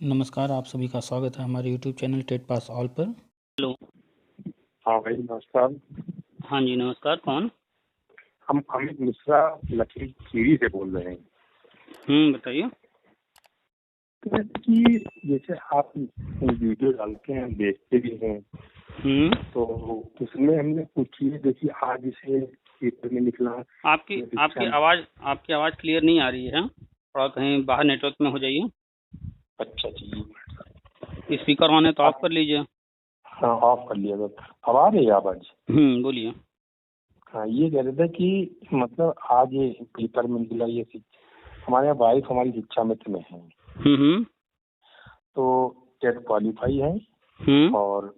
नमस्कार, आप सभी का स्वागत है हमारे YouTube channel TET pass all पर। हेलो। हाँ भाई नमस्कार। हाँ जी नमस्कार, कौन? हम अमित मिश्रा लखी खीरी से बोल रहे हैं। बताइए। कि जैसे आप वीडियो डालते हैं, देखते भी हैं, तो उसमें हमने कुछ चीजें देखी आज से पेपर में निकला। आपकी आवाज क्लियर नहीं आ रही है, थोड़ा कहीं बाहर नेटवर्क में हो जाइए। अच्छा जी, स्पीकर ऑन है तो ऑफ कर लीजिए। हाँ ऑफ कर लिया। अब आ रही है आवाज? बोलिए। हाँ ये कह रहे थे कि मतलब आज ये पेपर में निकला ये हमारे वाइफ हमारी शिक्षा मित्र में है, तो टेट क्वालिफाई है। और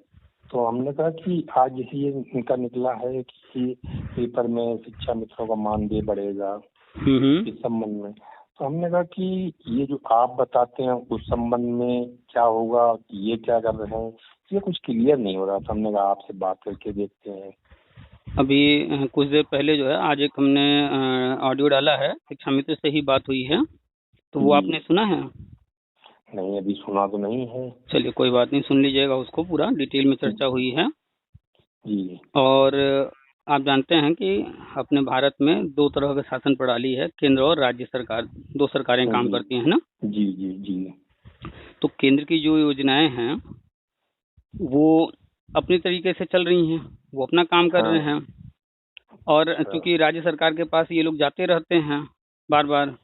तो हमने कहा कि आज ये इनका निकला है कि पेपर में शिक्षा मित्रों का मानदेय बढ़ेगा इस संबंध में। तो हमने कहा कि ये जो आप बताते हैं उस संबंध में क्या होगा, ये क्या कर रहे हैं, ये कुछ क्लियर नहीं हो रहा था। हमने कहा आपसे बात करके देखते हैं। अभी कुछ देर पहले जो है आज एक हमने ऑडियो डाला है, शिक्षा मित्र से ही बात हुई है, तो वो आपने सुना है? नहीं अभी सुना तो नहीं है। चलिए कोई बात नहीं, सुन लीजिएगा उसको, पूरा डिटेल में चर्चा हुई है जी। और आप जानते हैं कि अपने भारत में दो तरह की शासन प्रणाली है, केंद्र और राज्य सरकार, दो सरकारें काम करती हैं ना। जी जी जी। तो केंद्र की जो योजनाएं हैं वो अपनी तरीके से चल रही हैं, वो अपना काम कर रहे हैं, और क्योंकि राज्य सरकार के पास ये लोग जाते रहते हैं बार बार,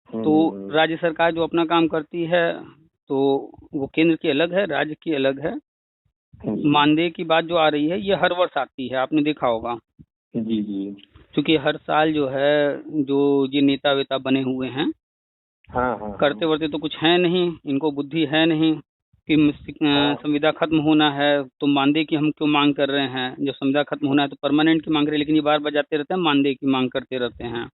तो राज्य सरकार जो अपना काम करती है तो वो केंद्र की अलग है, राज्य की अलग है। मानदेय की बात जो आ रही है ये हर वर्ष आती है, आपने देखा होगा। जी जी। क्योंकि हर साल जो है जो ये नेता वेता बने हुए हैं, करते वर्ते तो कुछ है नहीं, इनको बुद्धि है नहीं कि संविदा खत्म होना है तो मानदेय की हम क्यों मांग कर रहे हैं। जब संविदा खत्म होना है तो परमानेंट की मांग रहे हैं, लेकिन ये बार बार जाते रहते हैं मानदेय की मांग करते रहते हैं।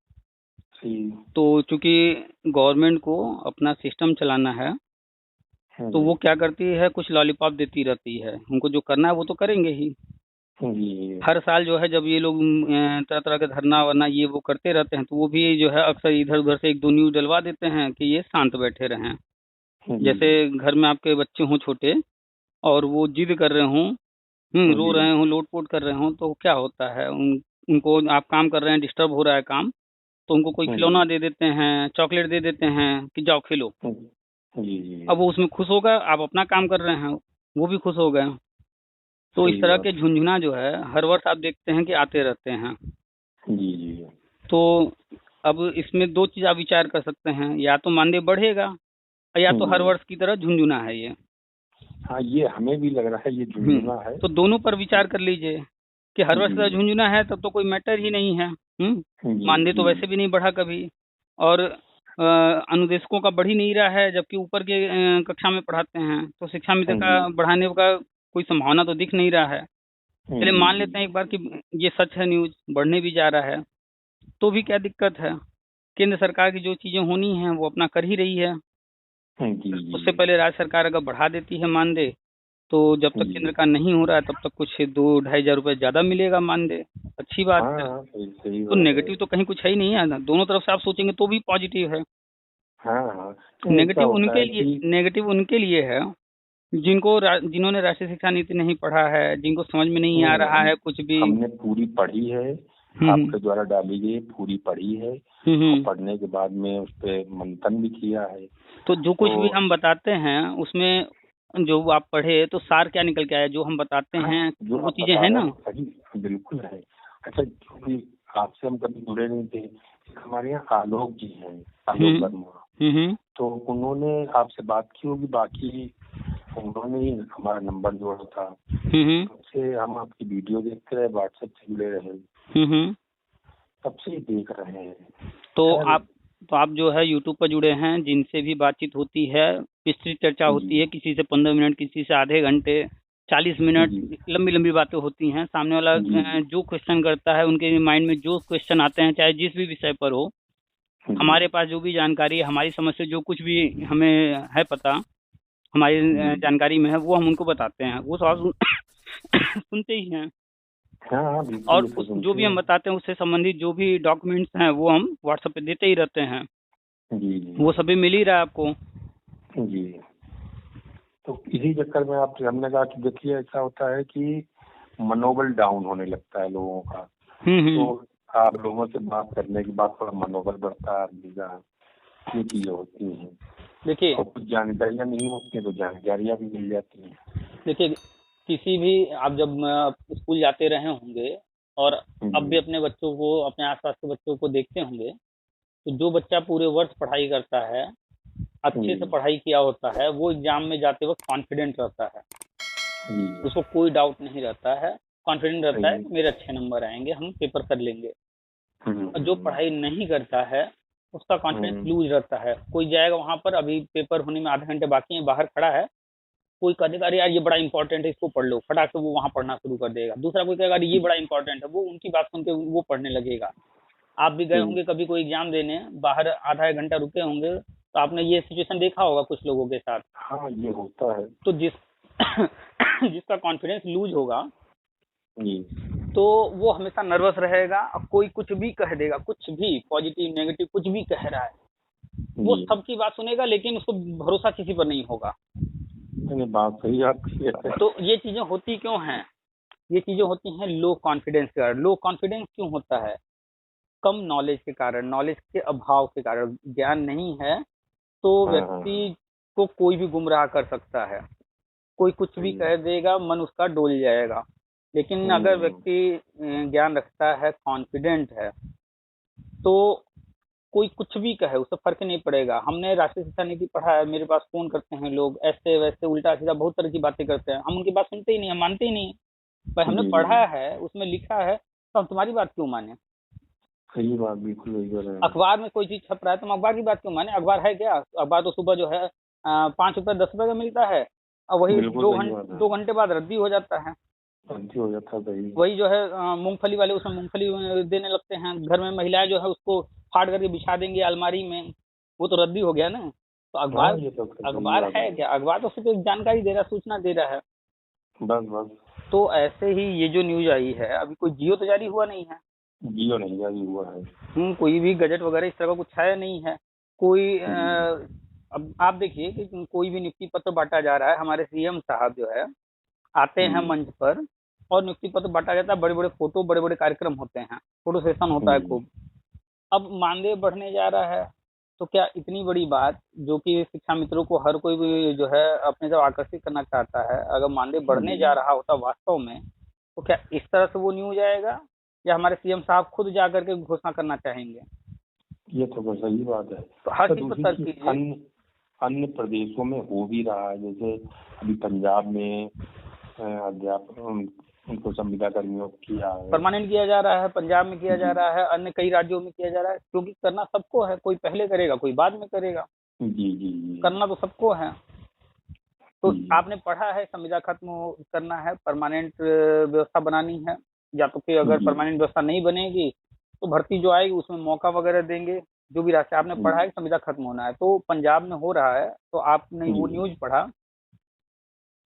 तो चूंकि गवर्नमेंट को अपना सिस्टम चलाना है तो वो क्या करती है, कुछ लॉलीपॉप देती रहती है। उनको जो करना है वो तो करेंगे ही। हर साल जो है जब ये लोग तरह तरह के धरना वरना ये वो करते रहते हैं, तो वो भी जो है अक्सर इधर उधर से एक दो न्यूज डलवा देते हैं कि ये शांत बैठे रहें। जैसे घर में आपके बच्चे हों छोटे और वो जिद कर रहे हों, रो रहे हों, लोटपोट कर रहे हों, तो क्या होता है, उनको आप काम कर रहे हैं, डिस्टर्ब हो रहा है काम, तो उनको कोई खिलौना दे देते हैं, चॉकलेट दे देते हैं कि जाओ खेलो। अब वो उसमें खुश होगा, आप अपना काम कर रहे हैं, वो भी खुश हो गए। तो इस तरह के झुंझुना जो है हर वर्ष आप देखते हैं कि आते रहते हैं। जी। तो अब इसमें दो चीज आप विचार कर सकते हैं, या तो मानदेय बढ़ेगा या तो हर वर्ष की तरह झुंझुना है ये। हाँ ये हमें भी लग रहा है ये झुंझुना है। तो दोनों पर विचार कर लीजिए कि हर वर्ष का झुंझुना है तब तो कोई मैटर ही नहीं है। मानदेय तो वैसे भी नहीं बढ़ा कभी, और अनुदेशकों का बढ़ ही नहीं रहा है, जबकि ऊपर के कक्षा में पढ़ाते हैं, तो शिक्षा मित्र का बढ़ाने का कोई संभावना तो दिख नहीं रहा है। चलिए मान लेते हैं एक बार कि ये सच है, न्यूज बढ़ने भी जा रहा है, तो भी क्या दिक्कत है। केंद्र सरकार की जो चीजें होनी है वो अपना कर ही रही है। उससे पहले राज्य सरकार अगर बढ़ा देती है मानदेय, तो जब तक केंद्र का नहीं हो रहा है तब तक कुछ 2-2.5 रुपए ज्यादा मिलेगा मानदेय, अच्छी बात है। तो नेगेटिव तो कहीं कुछ है ही नहीं है, दोनों तरफ से आप सोचेंगे तो भी पॉजिटिव है। नेगेटिव उनके लिए है जिन्होंने राष्ट्रीय शिक्षा नीति नहीं पढ़ा है, जिनको समझ में नहीं आ रहा है कुछ भी। हमने पूरी पढ़ी है, आपके द्वारा डाली गई पूरी पढ़ी है, और पढ़ने के बाद में उस पर मंथन भी किया है। तो जो कुछ भी हम बताते हैं उसमें जो आप पढ़े तो सार क्या निकल के आया, जो हम बताते हैं जो वो चीजें है ना। सही बिल्कुल है। अच्छा क्योंकि आपसे हम कभी जुड़े नहीं थे, हमारे यहाँ आलोक जी हैं, आलोक वर्मा, तो उन्होंने आपसे बात की होगी, बाकी उन्होंने ही हमारा नंबर जोड़ा था। तब से हम आपकी वीडियो देखते रहे, व्हाट्सएप से जुड़े रहे, तब से ही देख रहे हैं। तो आप जो है यूट्यूब पर जुड़े हैं, जिनसे भी बातचीत होती है, विस्तृत चर्चा होती है, किसी से 15 मिनट, किसी से आधे घंटे, 40 मिनट, लंबी लंबी बातें होती हैं। सामने वाला जो क्वेश्चन करता है, उनके माइंड में जो क्वेश्चन आते हैं, चाहे जिस भी विषय पर हो, हमारे पास जो भी जानकारी, हमारी समझ से जो कुछ भी हमें है पता, हमारी जानकारी में है, वो हम उनको बताते हैं, वो सवाल सुनते ही हैं। और जो भी हम बताते हैं उससे संबंधित जो भी डॉक्यूमेंट्स हैं वो हम व्हाट्सएप पे देते ही रहते हैं। वो सभी मिल ही रहा है आपको। तो इसी चक्कर में आप हमने कहा कि देखिए ऐसा होता है कि मनोबल डाउन होने लगता है लोगों का। तो आप लोगों से बात करने के बाद थोड़ा मनोबल बढ़ता है आदमी का, ये चीजें होती हैं। देखिए कुछ जानकारियां नहीं होती हैं तो जानकारियां भी मिल जाती हैं। देखिए, किसी भी आप जब स्कूल जाते रहे होंगे और अब भी अपने बच्चों को, अपने आसपास के बच्चों को देखते होंगे, तो जो बच्चा पूरे वर्ष पढ़ाई करता है, अच्छे से पढ़ाई किया होता है, वो एग्जाम में जाते वक्त कॉन्फिडेंट रहता है, उसको कोई डाउट नहीं रहता है, कॉन्फिडेंट रहता है कि मेरे अच्छे नंबर आएंगे, हम पेपर कर लेंगे। और जो पढ़ाई नहीं करता है उसका कॉन्फिडेंस लूज रहता है। कोई जाएगा वहां पर, अभी पेपर होने में आधे घंटे बाकी है, बाहर खड़ा है, कोई कहेगा अरे यार ये बड़ा इंपॉर्टेंट है, इसको पढ़ लो, फटाक से वो वहां पढ़ना शुरू कर देगा। दूसरा कोई कहेगा अरे ये बड़ा इंपॉर्टेंट है, वो उनकी बात सुन के वो पढ़ने लगेगा। आप भी गए होंगे कभी कोई एग्जाम देने, बाहर आधा एक घंटा रुके होंगे, तो आपने ये सिचुएशन देखा होगा कुछ लोगों के साथ। हाँ, ये होता है। तो जिसका कॉन्फिडेंस लूज होगा तो वो हमेशा नर्वस रहेगा, और कोई कुछ भी कह देगा, कुछ भी पॉजिटिव नेगेटिव कुछ भी कह रहा है, वो सबकी बात सुनेगा, लेकिन उसको भरोसा किसी पर नहीं होगा। बात सही आपकी है। तो ये चीजें होती क्यों हैं? ये चीजें होती हैं लो कॉन्फिडेंस के कारण। लो कॉन्फिडेंस क्यों होता है? कम नॉलेज के कारण, नॉलेज के अभाव के कारण। ज्ञान नहीं है तो व्यक्ति को कोई भी गुमराह कर सकता है, कोई कुछ भी कह देगा, मन उसका डोल जाएगा। लेकिन अगर व्यक्ति ज्ञान रखता है, कॉन्फिडेंट है, तो कोई कुछ भी कहे उससे फर्क नहीं पड़ेगा। हमने राष्ट्रीय शिक्षा नीति पढ़ा है, मेरे पास फोन करते हैं लोग, ऐसे वैसे उल्टा सीधा बहुत तरह की बातें करते हैं, हम उनकी बात सुनते ही नहीं, हम मानते ही नहीं। भाई हमने पढ़ा है, उसमें लिखा है, तो हम तुम्हारी बात क्यों माने? सही बात, बिल्कुल सही कह रहे हैं। अखबार में कोई चीज छप रहा है तो हम अखबार की बात क्यों माने? अखबार है क्या? अखबार तो सुबह जो है 5 रुपए 10 रुपए का मिलता है, और वही 2 घंटे बाद रद्दी हो जाता है। वही जो है मूंगफली वाले उसमें मूंगफली देने लगते हैं, घर में महिलाएं जो है उसको फाड़ करके बिछा देंगे अलमारी में, वो तो रद्दी हो गया ना। तो अखबार है क्या? अखबार तो सिर्फ एक जानकारी दे रहा है, सूचना दे रहा है। बस तो ऐसे ही ये जो न्यूज आई है, अभी कोई जियो तो जारी हुआ नहीं है, जियो नहीं जारी हुआ है। कोई भी गजट वगैरह इस तरह का कुछ है नहीं है कोई। अब आप देखिए कि कोई भी नियुक्ति पत्र बांटा जा रहा है, हमारे सीएम साहब जो है आते हैं मंच पर और नियुक्ति पत्र बांटा जाता है, बड़े बड़े फोटो, बड़े बड़े कार्यक्रम होते हैं, फोटो सेशन होता है खूब। अब मानदेय बढ़ने जा रहा है, तो क्या इतनी बड़ी बात, जो कि शिक्षा मित्रों को हर कोई भी जो है अपने तरफ आकर्षित करना चाहता है, अगर मानदेय बढ़ने जा रहा होता वास्तव में, तो क्या इस तरह से वो न्यूज आएगा, या हमारे सीएम साहब खुद जा करके घोषणा करना चाहेंगे? ये तो सही बात है। तो हर चीज पर तर्क कीजिए। अन्य प्रदेशों में हो भी रहा है, जैसे अभी पंजाब में अध्यापक उनको संविदा कर्मियों किया है, परमानेंट किया जा रहा है, पंजाब में किया जा रहा है, अन्य कई राज्यों में किया जा रहा है, क्योंकि करना सबको है, कोई पहले करेगा कोई बाद में करेगा। जी करना तो सबको है। तो आपने पढ़ा है संविदा खत्म करना है, परमानेंट व्यवस्था बनानी है, या तो फिर अगर परमानेंट व्यवस्था नहीं बनेगी तो भर्ती जो आएगी उसमें मौका वगैरह देंगे, जो भी रास्ते। आपने पढ़ा है संविदा खत्म होना है, तो पंजाब में हो रहा है, तो आपने वो न्यूज पढ़ा,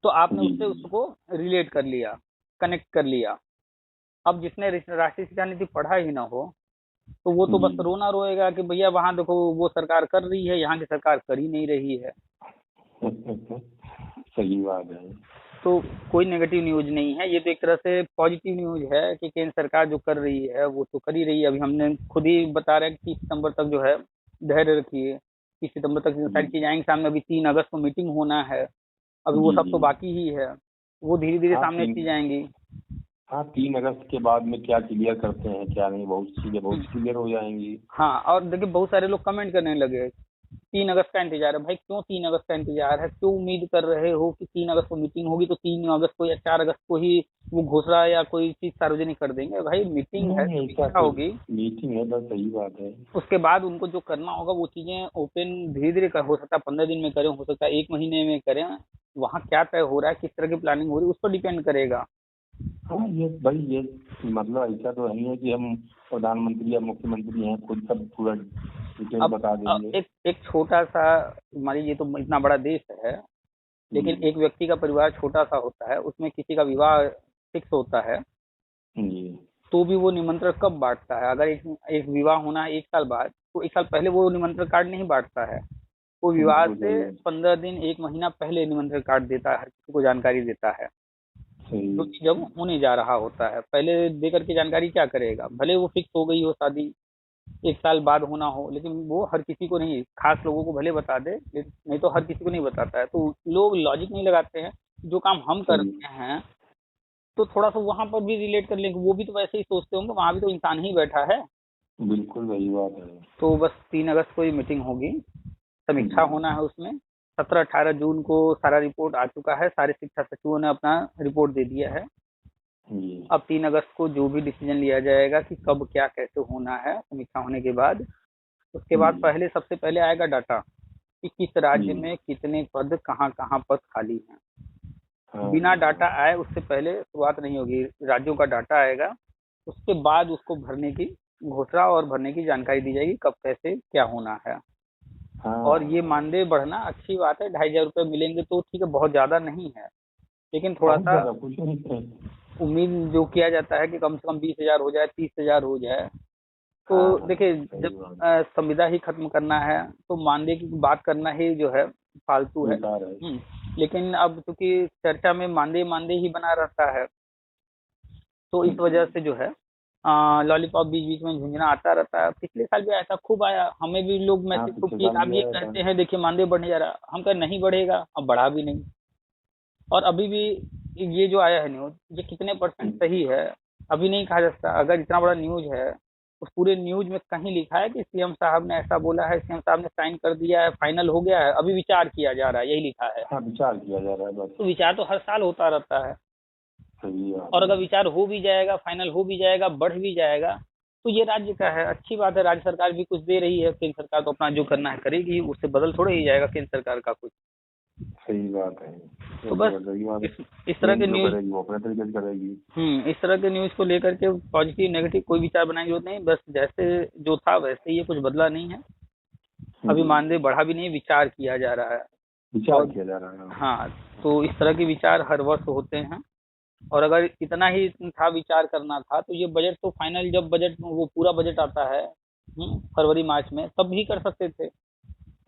तो आपने उससे उसको रिलेट कर लिया, कनेक्ट कर लिया। अब जिसने राष्ट्रीय शिक्षा नीति पढ़ा ही ना हो, तो वो तो बस रोना रोएगा कि भैया वहां देखो वो सरकार कर रही है, यहाँ की सरकार कर ही नहीं रही है। सही बात है। तो कोई नेगेटिव न्यूज नहीं है, ये तो एक तरह से पॉजिटिव न्यूज है कि केंद्र सरकार जो कर रही है वो तो कर ही रही है। अभी हमने खुद ही बता रहे हैं कि 30 सितंबर तक जो है धैर्य रखिए, 30 सितंबर तक सारी चीजें आएंगी सामने। अभी 3 अगस्त को मीटिंग होना है, अभी वो सब तो बाकी ही है, वो धीरे धीरे सामने चीज आएंगी। हाँ, 3 अगस्त के बाद में क्या क्लियर करते हैं क्या नहीं, बहुत चीजें बहुत क्लियर हो जाएंगी। हाँ, और देखिए बहुत सारे लोग कमेंट करने लगे 3 अगस्त का इंतजार है। भाई क्यों 3 अगस्त का इंतजार है? क्यों उम्मीद कर रहे हो कि 3 अगस्त को मीटिंग होगी तो 3 अगस्त को या 4 अगस्त को ही वो घोषणा या कोई चीज सार्वजनिक कर देंगे? भाई मीटिंग है, होगी, मीटिंग है, बस सही बात है। उसके बाद उनको जो करना होगा वो चीजें ओपन धीरे धीरे हो सकता है 15 दिन में करें, हो सकता है 1 महीने में करें। वहाँ क्या तय हो रहा है, किस तरह की प्लानिंग हो रही है, उस पर डिपेंड करेगा। हाँ, ये भाई ये मतलब ऐसा तो नहीं है कि हम प्रधानमंत्री या मुख्यमंत्री हैं खुद सब पूरा डिटेल बता देंगे। एक छोटा सा, हमारी ये तो इतना बड़ा देश है, लेकिन एक व्यक्ति का परिवार छोटा सा होता है, उसमें किसी का विवाह फिक्स होता है तो भी वो निमंत्रण कब बांटता है? अगर एक विवाह होना है 1 साल बाद, तो 1 साल पहले वो निमंत्रण कार्ड नहीं बांटता है, वो विवाह बिल्कुल से सही 15 दिन 1 महीना पहले निमंत्रण कार्ड देता है, हर किसी को जानकारी देता है। सही। जो चीज जब होने जा रहा होता है पहले दे करके जानकारी क्या करेगा, भले वो फिक्स हो गई हो शादी 1 साल बाद होना हो, लेकिन वो हर किसी को नहीं, खास लोगों को भले बता दे, लेकिन नहीं तो हर किसी को नहीं बताता है। तो लोग लॉजिक नहीं लगाते हैं, जो काम हम सही। करते हैं तो थोड़ा सा वहां पर भी रिलेट कर लेंगे, वो भी तो वैसे ही सोचते होंगे, वहां भी तो इंसान ही बैठा है। बिल्कुल सही बात है। तो बस 3 अगस्त को ये मीटिंग होगी, समीक्षा होना है उसमें। 17-18 जून को सारा रिपोर्ट आ चुका है, सारे शिक्षा सचिवों ने अपना रिपोर्ट दे दिया है। जी। अब 3 अगस्त को जो भी डिसीजन लिया जाएगा कि कब क्या कैसे होना है, समीक्षा होने के बाद, उसके बाद पहले सबसे पहले आएगा डाटा कि किस राज्य में कितने पद कहाँ कहाँ पद खाली हैं। बिना डाटा आए उससे पहले शुरुआत नहीं होगी। राज्यों का डाटा आएगा, उसके बाद उसको भरने की घोषणा और भरने की जानकारी दी जाएगी, कब कैसे क्या होना है। और ये मानदेय बढ़ना अच्छी बात है, 2,500 रुपये मिलेंगे तो ठीक है, बहुत ज्यादा नहीं है, लेकिन थोड़ा सा उम्मीद जो किया जाता है कि कम से कम 20,000 हो जाए, 30,000 हो जाए। तो देखिए, जब संविदा ही खत्म करना है तो मानदेय की बात करना ही जो है फालतू है। लेकिन अब चूंकि चर्चा में मानदेय मानदेय ही बना रहता है, तो इस वजह से जो है लॉलीपॉप बीच बीच में झुंझुना आता रहता है। पिछले साल भी ऐसा खूब आया, हमें भी लोग मैसेज खूब किए, आप ये कहते हैं देखिए मानदेय बढ़ने जा रहा, हम कह नहीं बढ़ेगा, अब बढ़ा भी नहीं। और अभी भी ये जो आया है न्यूज, ये कितने % सही है अभी नहीं कहा जा सकता। अगर इतना बड़ा न्यूज है, उस पूरे न्यूज में कहीं लिखा है कि सीएम साहब ने ऐसा बोला है, सीएम साहब ने साइन कर दिया है, फाइनल हो गया है, अभी विचार किया जा रहा है, यही लिखा है। विचार किया जा रहा है बस। तो विचार तो हर साल होता रहता है। सही है। और अगर विचार हो भी जाएगा, फाइनल हो भी जाएगा, बढ़ भी जाएगा, तो ये राज्य का है, अच्छी बात है। राज्य सरकार भी कुछ दे रही है, केंद्र सरकार तो अपना जो करना है करेगी, उससे बदल थोड़े ही जाएगा केंद्र सरकार का कुछ। सही बात है। तो बस इस तरह के न्यूज करेगी। इस तरह के न्यूज को लेकर के पॉजिटिव नेगेटिव कोई विचार बनाने की जरूरत नहीं, बस जैसे जो था वैसे ही, कुछ बदला नहीं है। अभी मानदेय बढ़ा भी नहीं, विचार किया जा रहा है। विचार किया जा रहा है। हाँ, तो इस तरह के विचार हर वर्ष होते हैं। और अगर इतना ही था, विचार करना था, तो ये बजट तो फाइनल, जब बजट वो पूरा बजट आता है फरवरी मार्च में, तब भी कर सकते थे।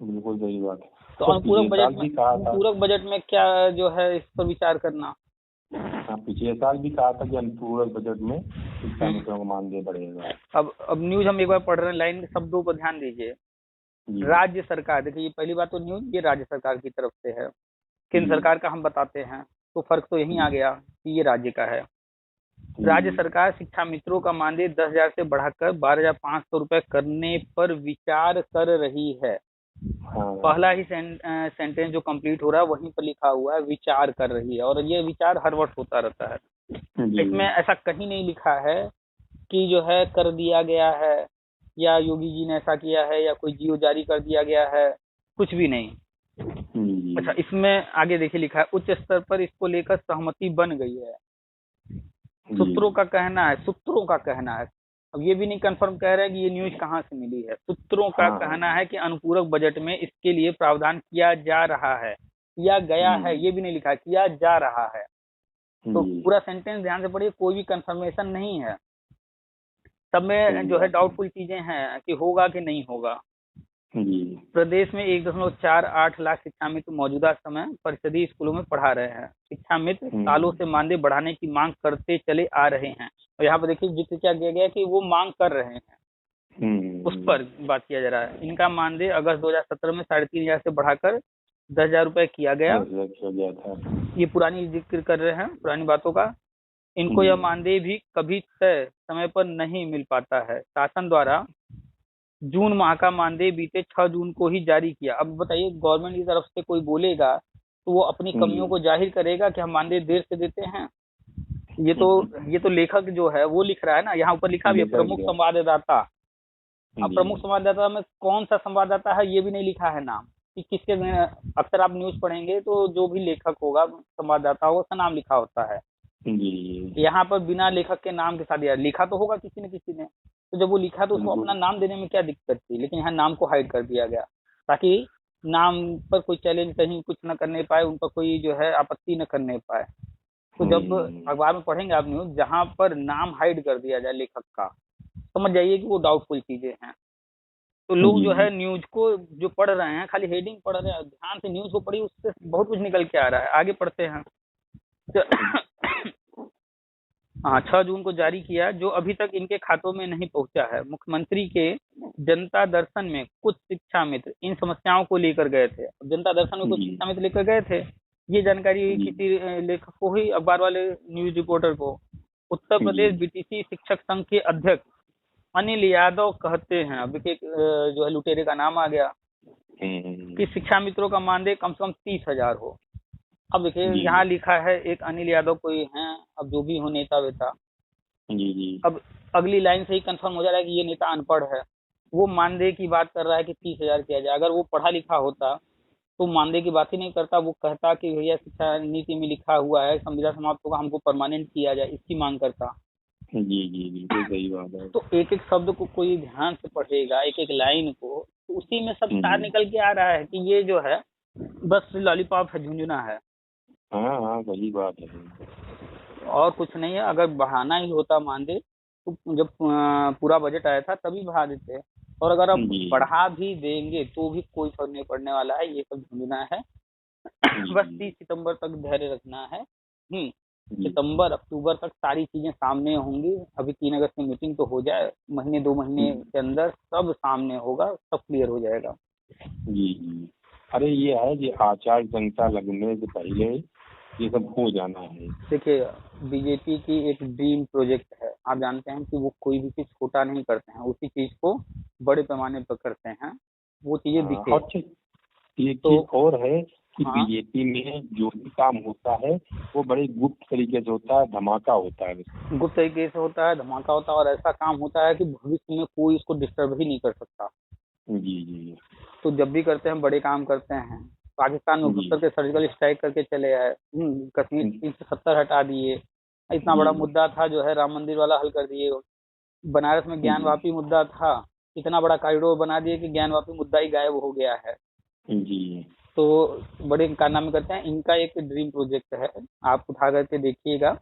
बिल्कुल सही बात है। तो अनुपूरक बजट में क्या जो है इस पर विचार करना। पिछले साल भी कहा था कि अनुपूरक बजट में शिक्षा मित्रों को मानदेय बढ़ेगा। अब न्यूज हम एक बार पढ़ रहे हैं, लाइन के शब्दों पर ध्यान दीजिए। राज्य सरकार, देखिए ये पहली बात तो न्यूज ये राज्य सरकार की तरफ से है, केंद्र सरकार का हम बताते हैं, तो फर्क तो यही आ गया कि ये राज्य का है। राज्य सरकार शिक्षा मित्रों का मानदेय 10,000 से बढ़ाकर 12,500 रुपए करने पर विचार कर रही है। पहला ही सेंटेंस जो कंप्लीट हो रहा है वहीं पर लिखा हुआ है विचार कर रही है, और ये विचार हर वर्ष होता रहता है। इसमें ऐसा कहीं नहीं लिखा है कि जो है कर दिया गया है, या योगी जी ने ऐसा किया है, या कोई जियो जारी कर दिया गया है, कुछ भी नहीं। अच्छा, इसमें आगे देखिए लिखा है उच्च स्तर पर इसको लेकर सहमति बन गई है। सूत्रों का कहना है, अब ये भी नहीं कंफर्म कह रहे हैं कि ये न्यूज कहाँ से मिली है। सूत्रों का कहना है कि अनुपूरक बजट में इसके लिए प्रावधान किया जा रहा है, किया गया है, ये भी नहीं लिखा, किया जा रहा है। तो पूरा सेंटेंस ध्यान से पढ़िए, कोई भी कंफर्मेशन नहीं है, सब में जो है डाउटफुल चीजें हैं कि होगा कि नहीं होगा। प्रदेश में 1.48 लाख शिक्षा मित्र मौजूदा समय परिषदीय स्कूलों में पढ़ा रहे हैं। शिक्षा मित्र सालों से मानदेय बढ़ाने की मांग करते चले आ रहे हैं, और यहाँ पर देखिए जिक्र क्या किया गया कि वो मांग कर रहे हैं, उस पर बात किया जा रहा है। इनका मानदेय अगस्त 2017 में 3,500 से बढ़ाकर 10,000 रुपए किया गया। ये पुरानी जिक्र कर रहे हैं, पुरानी बातों का। इनको यह मानदेय भी कभी तय समय पर नहीं मिल पाता है। शासन द्वारा जून माह का मानदेय बीते 6 जून को ही जारी किया। अब बताइए, गवर्नमेंट की तरफ से कोई बोलेगा तो वो अपनी कमियों को जाहिर करेगा कि हम मानदेय देर से देते हैं। ये तो लेखक जो है वो लिख रहा है ना, यहाँ ऊपर लिखा भी है प्रमुख संवाददाता। अब प्रमुख संवाददाता में कौन सा संवाददाता है ये भी नहीं लिखा है नाम, कि किसके। अक्सर आप न्यूज पढ़ेंगे तो जो भी लेखक होगा, संवाददाता होगा, उसका नाम लिखा होता है। यहाँ पर बिना लेखक के नाम के साथ यार लिखा तो होगा किसी न किसी ने, तो जब वो लिखा तो उसको अपना नाम देने में क्या दिक्कत थी, लेकिन यहाँ नाम को हाइड कर दिया गया ताकि नाम पर कोई चैलेंज कहीं कुछ न करने पाए, उन पर कोई जो है आपत्ति न करने पाए। तो जब अखबार में पढ़ेंगे आप न्यूज जहाँ पर नाम हाइड कर दिया जाए लेखक का, समझ जाइए कि वो डाउटफुल चीजें हैं। तो लोग जो है न्यूज को जो पढ़ रहे हैं, खाली हेडिंग पढ़ रहे हैं, ध्यान से न्यूज को पढ़ी, उससे बहुत कुछ निकल के आ रहा है। आगे पढ़ते हैं। हाँ, 6 जून को जारी किया, जो अभी तक इनके खातों में नहीं पहुंचा है। मुख्यमंत्री के जनता दर्शन में कुछ शिक्षा मित्र इन समस्याओं को लेकर गए थे। जनता दर्शन में कुछ शिक्षा मित्र लेकर गए थे, ये जानकारी किसी लेखक को ही, अखबार वाले न्यूज रिपोर्टर को। उत्तर प्रदेश बीटीसी शिक्षक संघ के अध्यक्ष अनिल यादव कहते हैं, अब एक जो है लुटेरे का नाम आ गया, कि शिक्षा मित्रों का मानदेय कम से कम 30,000 हो। अब देखिए यहाँ लिखा है, एक अनिल यादव कोई हैं, अब जो भी हो नेता वेता, अब अगली लाइन से ही कंफर्म हो जा रहा है कि ये नेता अनपढ़ है। वो मानदेय की बात कर रहा है कि 30,000 किया जाए। अगर वो पढ़ा लिखा होता तो मानदेय की बात ही नहीं करता, वो कहता कि भैया शिक्षा नीति में लिखा हुआ है संविदा समाप्त होगा, हमको परमानेंट किया जाए, इसकी मांग करता। जी बिल्कुल सही बात है। तो एक एक शब्द को कोई ध्यान से पढ़ेगा, एक एक लाइन को, तो उसी में सब सार निकल के आ रहा है कि ये जो है बस लॉलीपॉप है, झुंझुना है। हाँ वही बात है, और कुछ नहीं है। अगर बढ़ाना ही होता मानदेय तो जब पूरा बजट आया था तभी बढ़ा देते, और अगर अब बढ़ा भी देंगे तो भी कोई फर्क नहीं पड़ने वाला है। ये सब झुंझुना है। बस 30 सितंबर तक धैर्य रखना है। सितंबर अक्टूबर तक सारी चीजें सामने होंगी। अभी 3 अगस्त की मीटिंग तो हो जाए, महीने 2 महीने के अंदर सब सामने होगा, सब क्लियर हो जाएगा। जी अरे ये है कि आचार संहिता लगने से पहले ये सब हो जाना है। देखिए, बीजेपी की एक ड्रीम प्रोजेक्ट है। आप जानते हैं कि वो कोई भी चीज छोटा नहीं करते हैं, उसी चीज को बड़े पैमाने पर करते हैं, वो चीजें दिखे। एक चीज और है कि बीजेपी में जो भी काम होता है वो बड़े गुप्त तरीके से होता है, धमाका होता है, गुप्त तरीके से होता है, धमाका होता है, और ऐसा काम होता है कि भविष्य में कोई इसको डिस्टर्ब ही नहीं कर सकता। जी तो जब भी करते हैं बड़े काम करते हैं। पाकिस्तान में घुस करके सर्जिकल स्ट्राइक करके चले आए, कश्मीर 370 हटा दिए, इतना बड़ा मुद्दा था जो है राम मंदिर वाला हल कर दिए। बनारस में ज्ञानवापी मुद्दा था, इतना बड़ा कॉरिडोर बना दिए कि ज्ञानवापी मुद्दा ही गायब हो गया है। जी तो बड़े कारनामे करते हैं। इनका एक ड्रीम प्रोजेक्ट है, आप उठा करके देखिएगा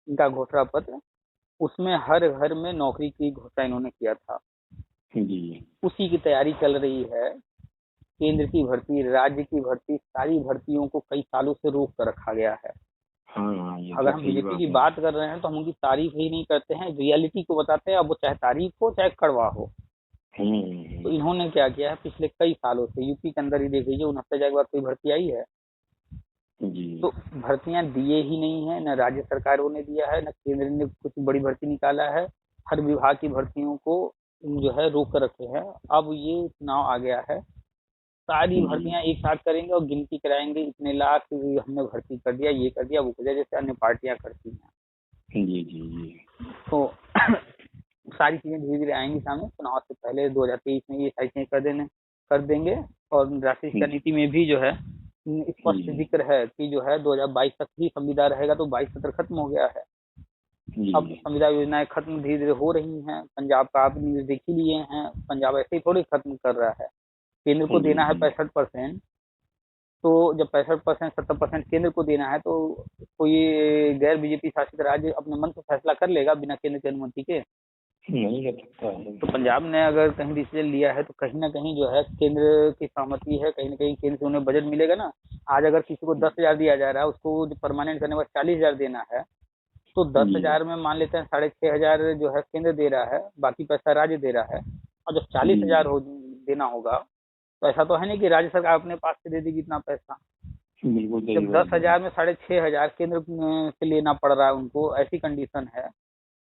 इनका घोषणा पत्र, उसमें हर घर में नौकरी की घोषणा इन्होंने किया था। उसी की तैयारी चल रही है। केंद्र की भर्ती, राज्य की भर्ती, सारी भर्तियों को कई सालों से रोक कर रखा गया है। अगर हम बीजेपी की बात कर रहे हैं तो हम उनकी तारीफ ही नहीं करते हैं, रियलिटी को बताते हैं। अब वो चाहे तारीफ हो चाहे कड़वा हो। तो इन्होंने क्या किया है पिछले कई सालों से, यूपी के अंदर ही देख लीजिए, 69 के बाद कोई भर्ती आई है? तो भर्तियां दिए ही नहीं है, न राज्य सरकारों ने दिया है, न केंद्र ने कुछ बड़ी भर्ती निकाला है। हर विभाग की भर्तियों को जो है रोक कर रखे हैं। अब ये चुनाव आ गया है, सारी भर्तियां एक साथ करेंगे और गिनती कराएंगे, इतने लाख हमने भर्ती कर दिया, ये कर दिया, वो कर दिया, जैसे अन्य पार्टियां करती हैं। जी तो सारी चीजें धीरे धीरे आएंगी सामने। चुनाव से पहले 2023 में ये सारी चीजें कर देंगे। और राष्ट्रीय शिक्षा नीति में भी जो है स्पष्ट जिक्र है कि जो है 2022 तक ही संविदा रहेगा। तो 22 सत्र खत्म हो गया है, अब संविदा योजनाएं खत्म धीरे धीरे हो रही हैं। पंजाब का आप न्यूज देख ही लिए हैं, पंजाब ऐसे ही थोड़ी खत्म कर रहा है। केंद्र को देना है 65%, तो जब 65% 70% केंद्र को देना है, तो कोई गैर बीजेपी शासित राज्य अपने मन से फैसला कर लेगा बिना केंद्र की अनुमति के? नहीं कर सकता है। तो पंजाब ने अगर कहीं डिसीजन लिया है तो कहीं ना कहीं जो है केंद्र की सहमति है, कहीं ना कहीं केंद्र से उन्हें बजट मिलेगा ना। आज अगर किसी को 10,000 दिया जा रहा है, उसको परमानेंट करने के बाद 40,000 देना है, तो 10,000 में मान लेते हैं 6,500 जो है केंद्र दे रहा है, बाकी पैसा राज्य दे रहा है। और जब 40,000 देना होगा तो ऐसा तो है नहीं कि राज्य सरकार अपने पास से दे देगी इतना पैसा। जब 10,000 में 6,500 केंद्र से लेना पड़ रहा है उनको, ऐसी कंडीशन है,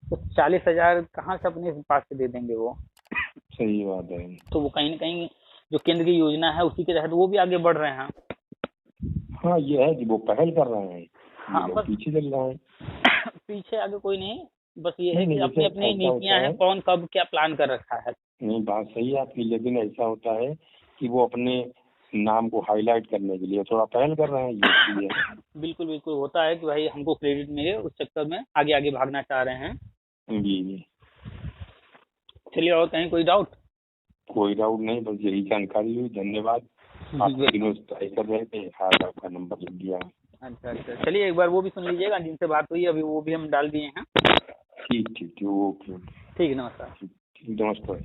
तो 40,000 कहाँ से अपने पास से दे देंगे वो? सही बात है। तो वो कहीं ना कहीं जो केंद्र की योजना है उसी के तहत वो भी आगे बढ़ रहे हैं। हाँ ये है कि वो पहल कर रहे हैं। हाँ, बस पीछे चल रहा है। पीछे आगे कोई नहीं, बस ये है कि अपनी अपनी नीतियां हैं, कौन कब क्या प्लान कर रखा है। नहीं, बात सही है आपकी, लेकिन ऐसा होता है कि वो अपने नाम को हाईलाइट करने के लिए थोड़ा पहल कर रहे हैं, ये बिल्कुल बिल्कुल होता है कि भाई हमको क्रेडिट मिले, उस चक्कर में आगे आगे भागना चाह रहे हैं। जी चलिए, और कहीं कोई डाउट? कोई डाउट नहीं, बस यही जानकारी हुई। धन्यवाद। आप कर रहे थे, आज आपका नंबर लिख दिया। अच्छा, चलिए एक बार वो भी सुन लीजिएगा जिनसे बात हुई अभी, वो भी हम डाल दिए हैं। ठीक ओके। ठीक है, नमस्कार। नमस्कार।